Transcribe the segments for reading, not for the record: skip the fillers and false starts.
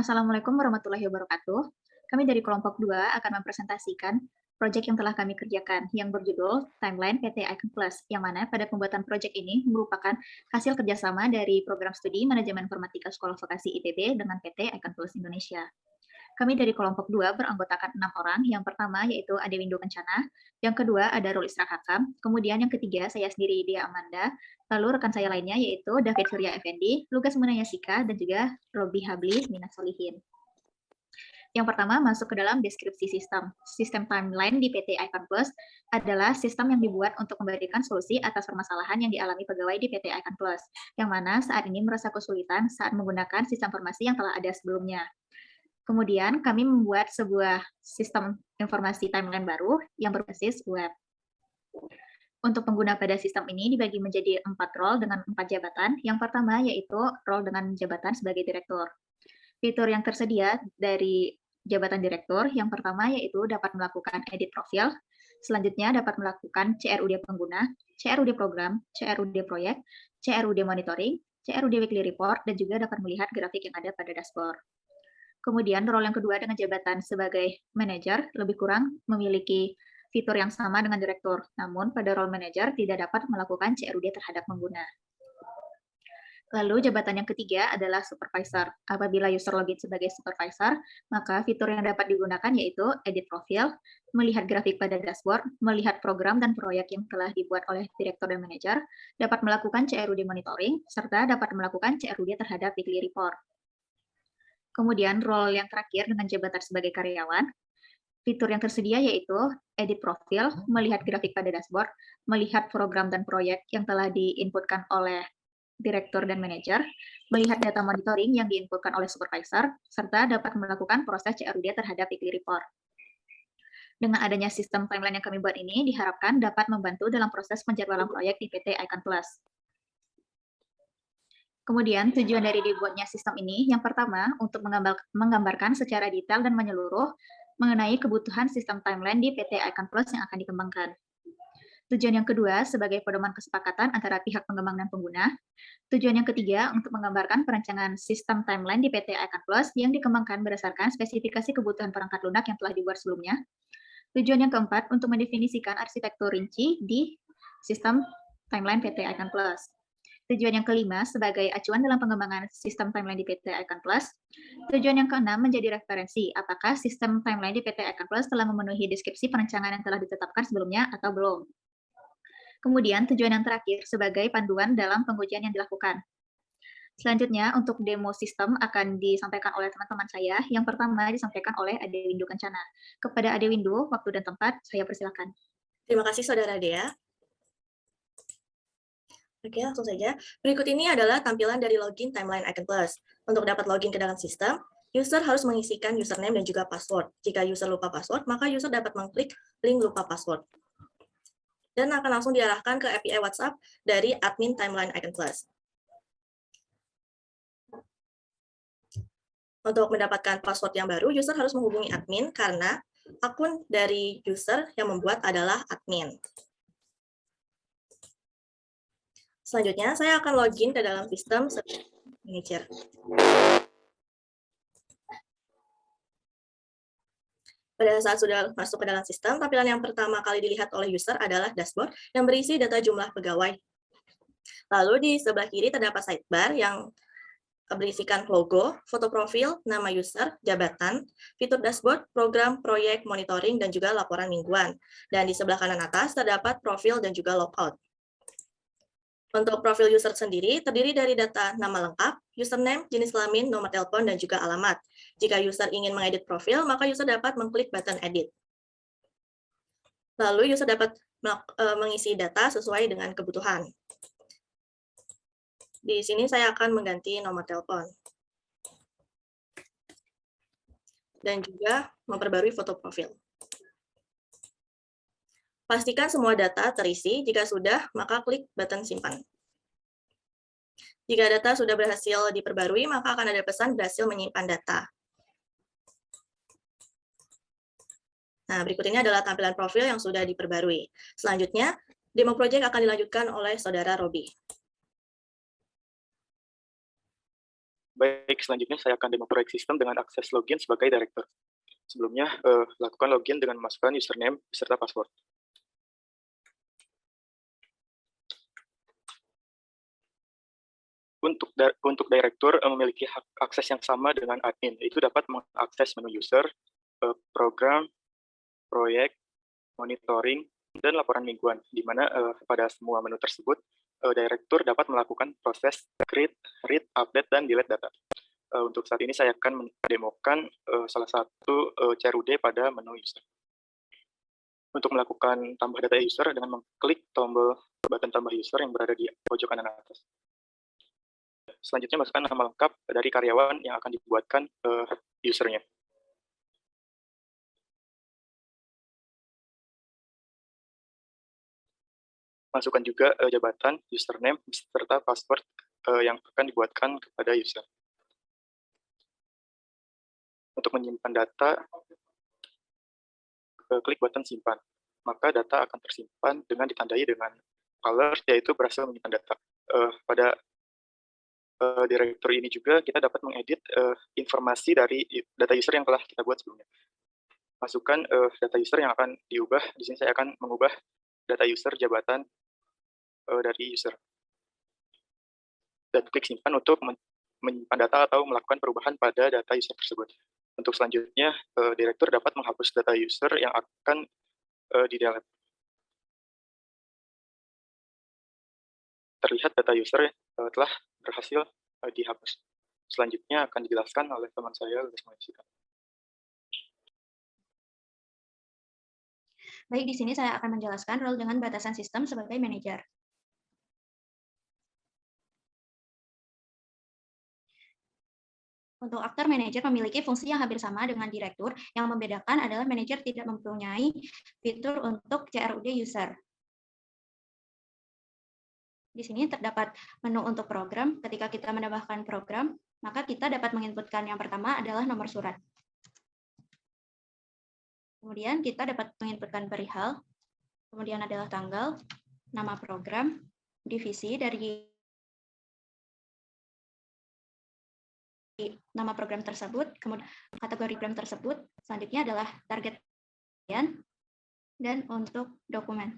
Assalamualaikum warahmatullahi wabarakatuh. Kami dari kelompok 2 akan mempresentasikan proyek yang telah kami kerjakan yang berjudul Timeline PT Icon Plus, yang mana pada pembuatan proyek ini merupakan hasil kerjasama dari program studi Manajemen Informatika Sekolah Vokasi ITB dengan PT Icon Plus Indonesia. Kami dari kelompok 2 beranggotakan 6 orang. Yang pertama yaitu Ade Windu Kencana, yang kedua ada Rul Isra Hakam, kemudian yang ketiga saya sendiri Dia Amanda, lalu rekan saya lainnya yaitu David Surya Effendi, Lukas Munayasika, dan juga Robi Habli Minas Solihin. Yang pertama masuk ke dalam deskripsi sistem. Sistem timeline di PT Icon Plus adalah sistem yang dibuat untuk memberikan solusi atas permasalahan yang dialami pegawai di PT Icon Plus, yang mana saat ini merasa kesulitan saat menggunakan sistem informasi yang telah ada sebelumnya. Kemudian kami membuat sebuah sistem informasi timeline baru yang berbasis web. Untuk pengguna pada sistem ini dibagi menjadi 4 role dengan 4 jabatan. Yang pertama yaitu role dengan jabatan sebagai direktur. Fitur yang tersedia dari jabatan direktur yang pertama yaitu dapat melakukan edit profil, selanjutnya dapat melakukan CRUD pengguna, CRUD program, CRUD proyek, CRUD monitoring, CRUD weekly report, dan juga dapat melihat grafik yang ada pada dashboard. Kemudian role yang kedua dengan jabatan sebagai manajer lebih kurang memiliki fitur yang sama dengan direktur, namun pada role manajer tidak dapat melakukan CRUD terhadap pengguna. Lalu jabatan yang ketiga adalah supervisor. Apabila user login sebagai supervisor, maka fitur yang dapat digunakan yaitu edit profil, melihat grafik pada dashboard, melihat program dan proyek yang telah dibuat oleh direktur dan manajer, dapat melakukan CRUD monitoring, serta dapat melakukan CRUD terhadap weekly report. Kemudian role yang terakhir dengan jabatan sebagai karyawan, fitur yang tersedia yaitu edit profil, melihat grafik pada dashboard, melihat program dan proyek yang telah diinputkan oleh direktur dan manajer, melihat data monitoring yang diinputkan oleh supervisor, serta dapat melakukan proses CRUD terhadap weekly report. Dengan adanya sistem timeline yang kami buat ini, diharapkan dapat membantu dalam proses penjadwalan proyek di PT Icon Plus. Kemudian tujuan dari dibuatnya sistem ini, yang pertama untuk menggambarkan secara detail dan menyeluruh mengenai kebutuhan sistem timeline di PT Icon Plus yang akan dikembangkan. Tujuan yang kedua sebagai pedoman kesepakatan antara pihak pengembang dan pengguna. Tujuan yang ketiga untuk menggambarkan perancangan sistem timeline di PT Icon Plus yang dikembangkan berdasarkan spesifikasi kebutuhan perangkat lunak yang telah dibuat sebelumnya. Tujuan yang keempat untuk mendefinisikan arsitektur rinci di sistem timeline PT Icon Plus. Tujuan yang kelima sebagai acuan dalam pengembangan sistem timeline di PT Icon Plus. Tujuan yang keenam menjadi referensi apakah sistem timeline di PT Icon Plus telah memenuhi deskripsi perancangan yang telah ditetapkan sebelumnya atau belum. Kemudian tujuan yang terakhir sebagai panduan dalam pengujian yang dilakukan. Selanjutnya untuk demo sistem akan disampaikan oleh teman-teman saya. Yang pertama disampaikan oleh Ade Windu Kencana. Kepada Ade Windu, waktu dan tempat saya persilakan. Terima kasih Saudara Dea. Oke, langsung saja. Berikut ini adalah tampilan dari login Timeline Icon Plus. Untuk dapat login ke dalam sistem, user harus mengisikan username dan juga password. Jika user lupa password, maka user dapat mengklik link lupa password. Dan akan langsung diarahkan ke API WhatsApp dari admin Timeline Icon Plus. Untuk mendapatkan password yang baru, user harus menghubungi admin karena akun dari user yang membuat adalah admin. Selanjutnya, saya akan login ke dalam sistem manager. Pada saat sudah masuk ke dalam sistem, tampilan yang pertama kali dilihat oleh user adalah dashboard yang berisi data jumlah pegawai. Lalu di sebelah kiri terdapat sidebar yang berisikan logo, foto profil, nama user, jabatan, fitur dashboard, program, proyek, monitoring, dan juga laporan mingguan. Dan di sebelah kanan atas terdapat profil dan juga logout. Untuk profil user sendiri, terdiri dari data nama lengkap, username, jenis kelamin, nomor telepon, dan juga alamat. Jika user ingin mengedit profil, maka user dapat mengklik button edit. Lalu user dapat mengisi data sesuai dengan kebutuhan. Di sini saya akan mengganti nomor telepon. Dan juga memperbarui foto profil. Pastikan semua data terisi, jika sudah, maka klik button simpan. Jika data sudah berhasil diperbarui, maka akan ada pesan berhasil menyimpan data. Nah, berikut ini adalah tampilan profil yang sudah diperbarui. Selanjutnya, demo project akan dilanjutkan oleh Saudara Robi. Baik, selanjutnya saya akan demo proyek sistem dengan akses login sebagai director. Sebelumnya, lakukan login dengan memasukkan username beserta password. Untuk direktur memiliki hak akses yang sama dengan admin, yaitu dapat mengakses menu user, program, proyek, monitoring, dan laporan mingguan, di mana pada semua menu tersebut, direktur dapat melakukan proses create, read, update, dan delete data. Untuk saat ini saya akan mendemokan salah satu CRUD pada menu user. Untuk melakukan tambah data user dengan mengklik tombol button tambah user yang berada di pojok kanan atas. Selanjutnya masukkan nama lengkap dari karyawan yang akan dibuatkan usernya. Masukkan juga jabatan, username, serta password yang akan dibuatkan kepada user. Untuk menyimpan data, klik button simpan. Maka data akan tersimpan dengan ditandai dengan color, yaitu berhasil menyimpan data. Pada direktur ini juga kita dapat mengedit informasi dari data user yang telah kita buat sebelumnya. Masukkan data user yang akan diubah. Di sini saya akan mengubah data user jabatan dari user. Dan klik simpan untuk menyimpan data atau melakukan perubahan pada data user tersebut. Untuk selanjutnya, direktur dapat menghapus data user yang akan di-delete. Terlihat data user telah berhasil dihapus. Selanjutnya akan dijelaskan oleh teman saya, Lukas Manisika. Baik, di sini saya akan menjelaskan role dengan batasan sistem sebagai manajer. Untuk aktor manajer memiliki fungsi yang hampir sama dengan direktur, yang membedakan adalah manajer tidak mempunyai fitur untuk CRUD user. Di sini terdapat menu untuk program. Ketika kita menambahkan program, maka kita dapat menginputkan yang pertama adalah nomor surat. Kemudian kita dapat menginputkan perihal, kemudian adalah tanggal, nama program, divisi dari nama program tersebut, kemudian kategori program tersebut, selanjutnya adalah target dan untuk dokumen.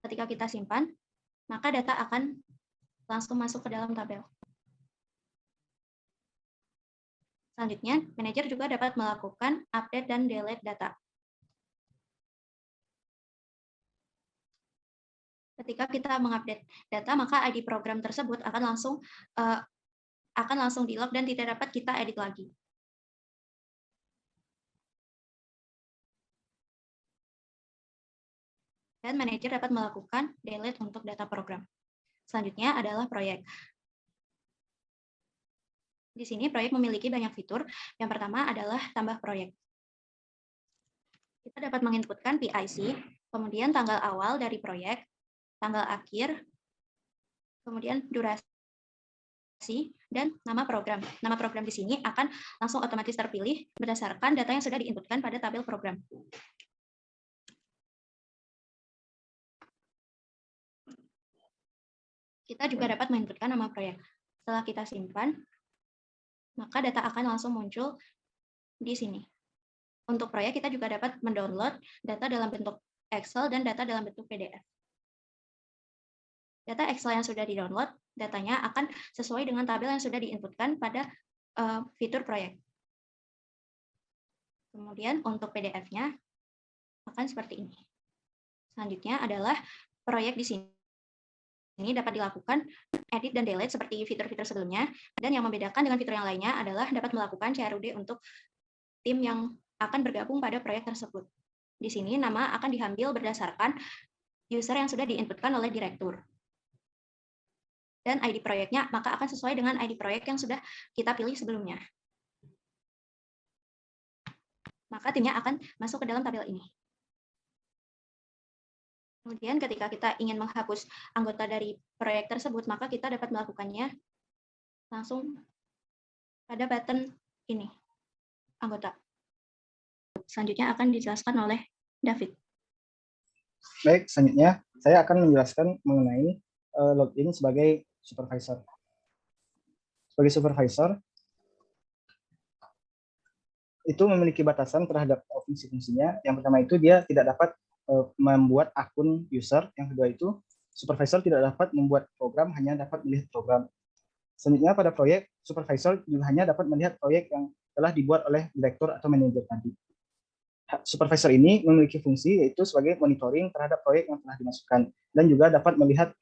Ketika kita simpan, maka data akan langsung masuk ke dalam tabel. Selanjutnya, manajer juga dapat melakukan update dan delete data. Ketika kita mengupdate data, maka ID program tersebut akan langsung di-lock dan tidak dapat kita edit lagi. Dan manajer dapat melakukan delete untuk data program. Selanjutnya adalah proyek. Di sini proyek memiliki banyak fitur. Yang pertama adalah tambah proyek. Kita dapat menginputkan PIC, kemudian tanggal awal dari proyek, tanggal akhir, kemudian durasi, dan nama program. Nama program di sini akan langsung otomatis terpilih berdasarkan data yang sudah diinputkan pada tabel program. Kita juga dapat menginputkan nama proyek. Setelah kita simpan, maka data akan langsung muncul di sini. Untuk proyek, kita juga dapat mendownload data dalam bentuk Excel dan data dalam bentuk PDF. Data Excel yang sudah di-download, datanya akan sesuai dengan tabel yang sudah diinputkan pada fitur proyek. Kemudian untuk PDF-nya akan seperti ini. Selanjutnya adalah proyek di sini. Ini dapat dilakukan edit dan delete seperti fitur-fitur sebelumnya, dan yang membedakan dengan fitur yang lainnya adalah dapat melakukan CRUD untuk tim yang akan bergabung pada proyek tersebut. Di sini nama akan diambil berdasarkan user yang sudah diinputkan oleh direktur. Dan ID proyeknya maka akan sesuai dengan ID proyek yang sudah kita pilih sebelumnya. Maka timnya akan masuk ke dalam tabel ini. Kemudian ketika kita ingin menghapus anggota dari proyek tersebut, maka kita dapat melakukannya langsung pada button ini, anggota. Selanjutnya akan dijelaskan oleh David. Baik, selanjutnya saya akan menjelaskan mengenai login sebagai supervisor. Sebagai supervisor, itu memiliki batasan terhadap fungsi-fungsinya. Yang pertama itu dia tidak dapat membuat akun user. Yang kedua itu supervisor tidak dapat membuat program, hanya dapat melihat program. Selanjutnya pada proyek, supervisor juga hanya dapat melihat proyek yang telah dibuat oleh direktur atau manajer tadi. Supervisor ini memiliki fungsi yaitu sebagai monitoring terhadap proyek yang telah dimasukkan dan juga dapat melihat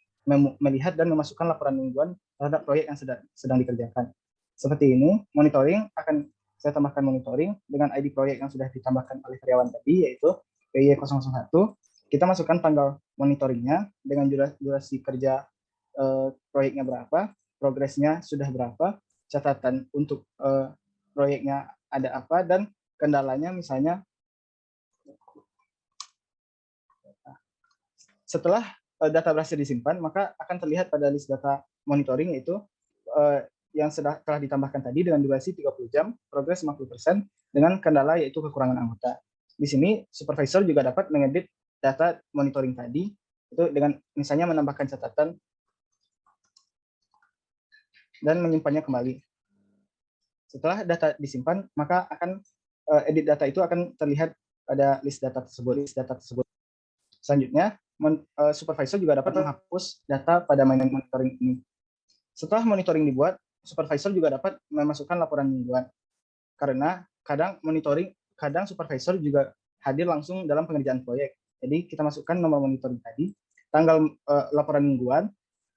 dan memasukkan laporan mingguan terhadap proyek yang sedang dikerjakan. Seperti ini, monitoring akan saya tambahkan monitoring dengan ID proyek yang sudah ditambahkan oleh karyawan tadi, yaitu PY001. Kita masukkan tanggal monitoringnya dengan durasi kerja proyeknya berapa, progresnya sudah berapa, catatan untuk proyeknya ada apa, dan kendalanya misalnya. Setelah data berhasil disimpan, maka akan terlihat pada list data monitoring, yaitu yang telah ditambahkan tadi dengan durasi 30 jam, progres 50%, dengan kendala yaitu kekurangan anggota. Di sini supervisor juga dapat mengedit data monitoring tadi, itu dengan misalnya menambahkan catatan dan menyimpannya kembali. Setelah data disimpan, maka akan edit data itu akan terlihat pada list data tersebut. Selanjutnya, supervisor juga dapat menghapus data pada mainan monitoring ini. Setelah monitoring dibuat, supervisor juga dapat memasukkan laporan mingguan. Karena kadang supervisor juga hadir langsung dalam pengerjaan proyek. Jadi kita masukkan nomor monitoring tadi, tanggal laporan mingguan,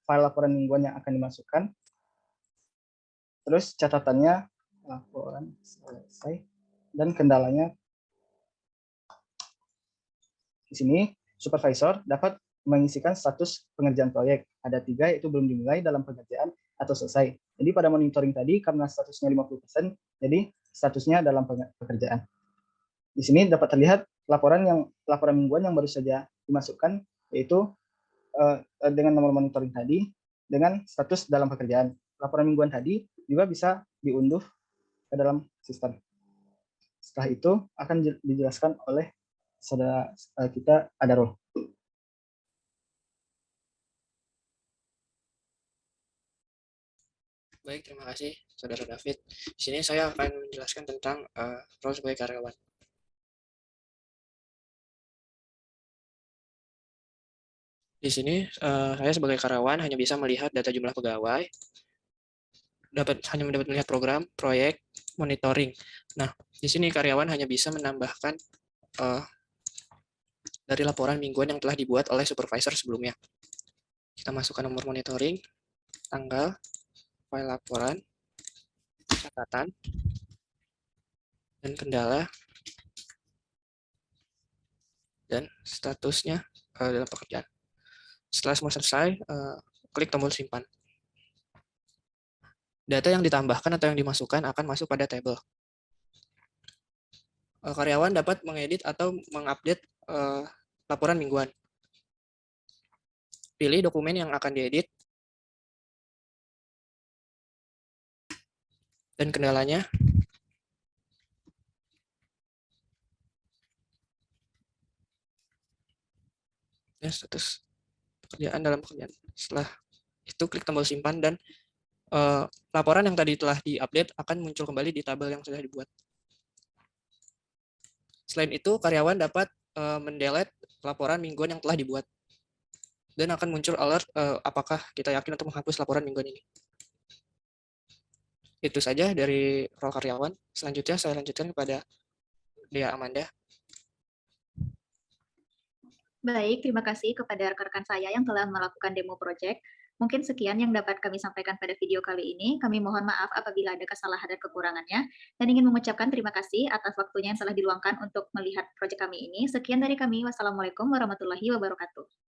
file laporan mingguan yang akan dimasukkan, terus catatannya, laporan selesai, dan kendalanya. Di sini supervisor dapat mengisikan status pengerjaan proyek. Ada 3, yaitu belum dimulai, dalam pengerjaan, atau selesai. Jadi pada monitoring tadi, karena statusnya 50%, jadi statusnya dalam pekerjaan. Di sini dapat terlihat laporan mingguan yang baru saja dimasukkan, yaitu dengan nomor monitoring tadi, dengan status dalam pekerjaan. Laporan mingguan tadi juga bisa diunduh ke dalam sistem. Setelah itu akan dijelaskan oleh saudara kita, Adarul. Baik, terima kasih Saudara David. Di sini saya akan menjelaskan tentang role sebagai karyawan. Di sini saya sebagai karyawan hanya bisa melihat data jumlah pegawai, hanya dapat melihat program, proyek, monitoring. Nah, di sini karyawan hanya bisa menambahkan dari laporan mingguan yang telah dibuat oleh supervisor sebelumnya. Kita masukkan nomor monitoring, tanggal, file laporan, catatan, dan kendala, dan statusnya dalam pekerjaan. Setelah semua selesai, klik tombol simpan. Data yang ditambahkan atau yang dimasukkan akan masuk pada tabel. Karyawan dapat mengedit atau mengupdate laporan mingguan. Pilih dokumen yang akan diedit, dan kendalanya. Dan status pekerjaan dalam pekerjaan. Setelah itu klik tombol simpan dan laporan yang tadi telah diupdate akan muncul kembali di tabel yang sudah dibuat. Selain itu, karyawan dapat mendelete laporan mingguan yang telah dibuat. Dan akan muncul alert apakah kita yakin untuk menghapus laporan mingguan ini. Itu saja dari role karyawan. Selanjutnya saya lanjutkan kepada Dea Amanda. Baik, terima kasih kepada rekan-rekan saya yang telah melakukan demo project. Mungkin sekian yang dapat kami sampaikan pada video kali ini. Kami mohon maaf apabila ada kesalahan dan kekurangannya, dan ingin mengucapkan terima kasih atas waktunya yang telah diluangkan untuk melihat project kami ini. Sekian dari kami. Wassalamualaikum warahmatullahi wabarakatuh.